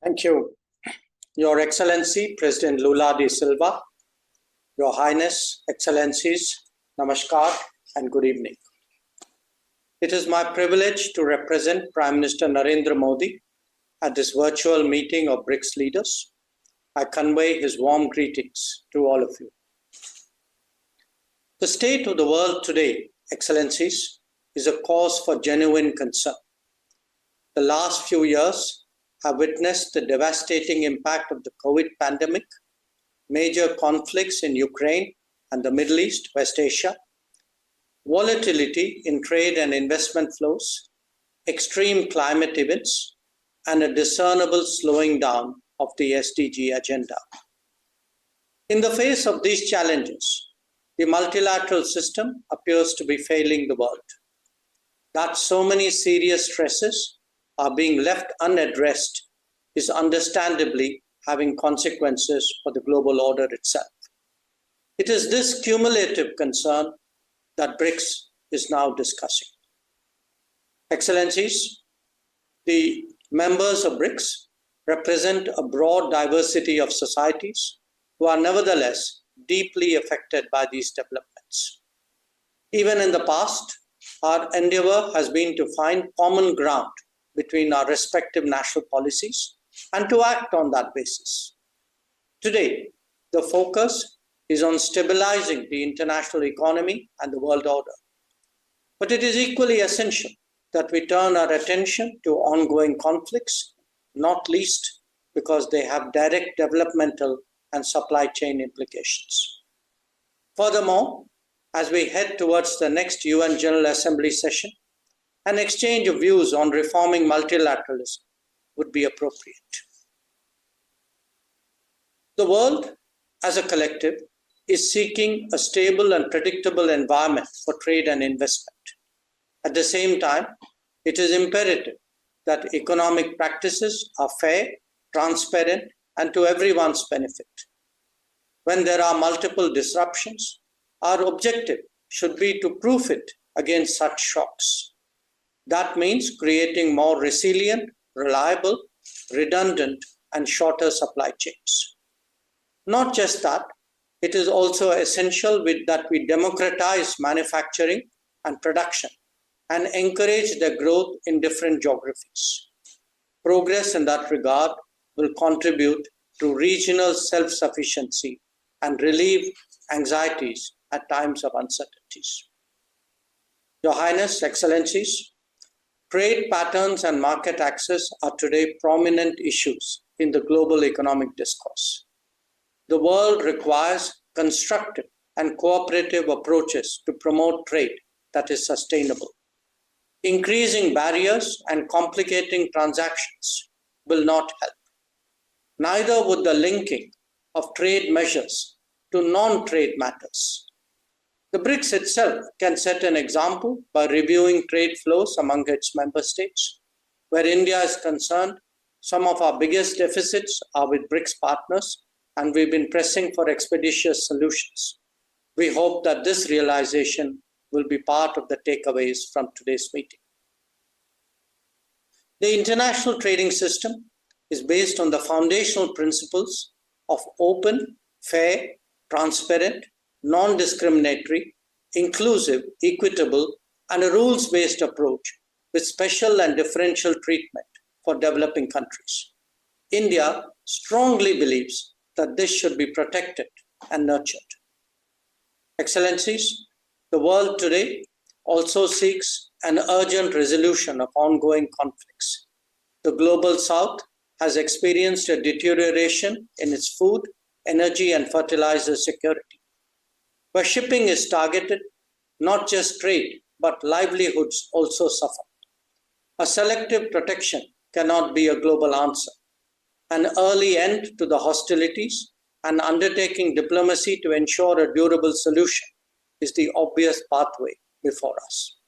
Thank you. Your Excellency, President Lula de Silva, Your Highness, Excellencies, Namaskar and good evening. It is my privilege to represent Prime Minister Narendra Modi at this virtual meeting of BRICS leaders. I convey his warm greetings to all of you. The state of the world today, Excellencies, is a cause for genuine concern. The last few years have witnessed the devastating impact of the COVID pandemic, major conflicts in Ukraine and the Middle East, West Asia, volatility in trade and investment flows, extreme climate events, and a discernible slowing down of the SDG agenda. In the face of these challenges, the multilateral system appears to be failing the world. That so many serious stresses are being left unaddressed is understandably having consequences for the global order itself. It is this cumulative concern that BRICS is now discussing. Excellencies, the members of BRICS represent a broad diversity of societies who are nevertheless deeply affected by these developments. Even in the past, our endeavor has been to find common ground between our respective national policies and to act on that basis. Today, the focus is on stabilizing the international economy and the world order. But it is equally essential that we turn our attention to ongoing conflicts, not least because they have direct developmental and supply chain implications. Furthermore, as we head towards the next UN General Assembly session, an exchange of views on reforming multilateralism would be appropriate. The world, as a collective, is seeking a stable and predictable environment for trade and investment. At the same time, it is imperative that economic practices are fair, transparent, and to everyone's benefit. When there are multiple disruptions, our objective should be to proof it against such shocks. That means creating more resilient, reliable, redundant, and shorter supply chains. Not just that, it is also essential that we democratize manufacturing and production and encourage their growth in different geographies. Progress in that regard will contribute to regional self-sufficiency and relieve anxieties at times of uncertainties. Your Highness, Excellencies, trade patterns and market access are today prominent issues in the global economic discourse. The world requires constructive and cooperative approaches to promote trade that is sustainable. Increasing barriers and complicating transactions will not help. Neither would the linking of trade measures to non-trade matters. The BRICS itself can set an example by reviewing trade flows among its member states. Where India is concerned, some of our biggest deficits are with BRICS partners, and we've been pressing for expeditious solutions. We hope that this realization will be part of the takeaways from today's meeting. The international trading system is based on the foundational principles of open, fair, transparent, non-discriminatory, inclusive, equitable, and a rules-based approach with special and differential treatment for developing countries. India strongly believes that this should be protected and nurtured. Excellencies, the world today also seeks an urgent resolution of ongoing conflicts. The global south has experienced a deterioration in its food, energy, and fertilizer security. Where shipping is targeted, not just trade, but livelihoods also suffer. A selective protection cannot be a global answer. An early end to the hostilities and undertaking diplomacy to ensure a durable solution is the obvious pathway before us.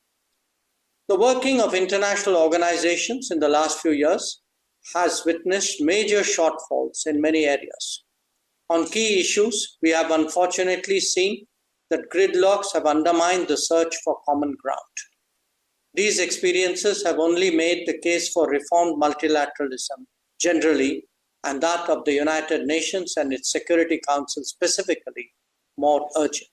The working of international organizations in the last few years has witnessed major shortfalls in many areas. On key issues, we have unfortunately seen that gridlocks have undermined the search for common ground. These experiences have only made the case for reformed multilateralism generally and that of the United Nations and its Security Council specifically, more urgent.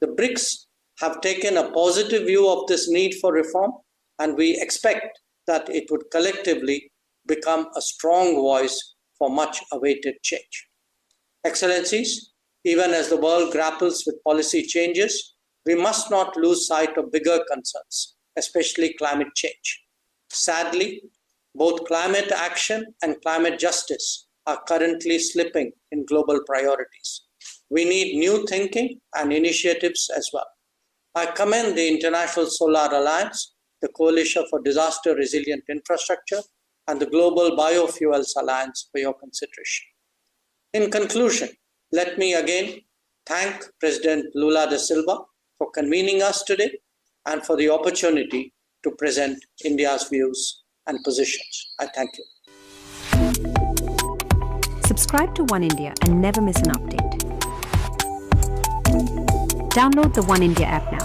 The BRICS have taken a positive view of this need for reform, and we expect that it would collectively become a strong voice for much awaited change. Excellencies, even as the world grapples with policy changes, we must not lose sight of bigger concerns, especially climate change. Sadly, both climate action and climate justice are currently slipping in global priorities. We need new thinking and initiatives as well. I commend the International Solar Alliance, the Coalition for Disaster Resilient Infrastructure, and the Global Biofuels Alliance for your consideration. In conclusion, let me again thank President Lula da Silva for convening us today and for the opportunity to present India's views and positions. I thank you. Subscribe to One India and never miss an update. Download the One India app now.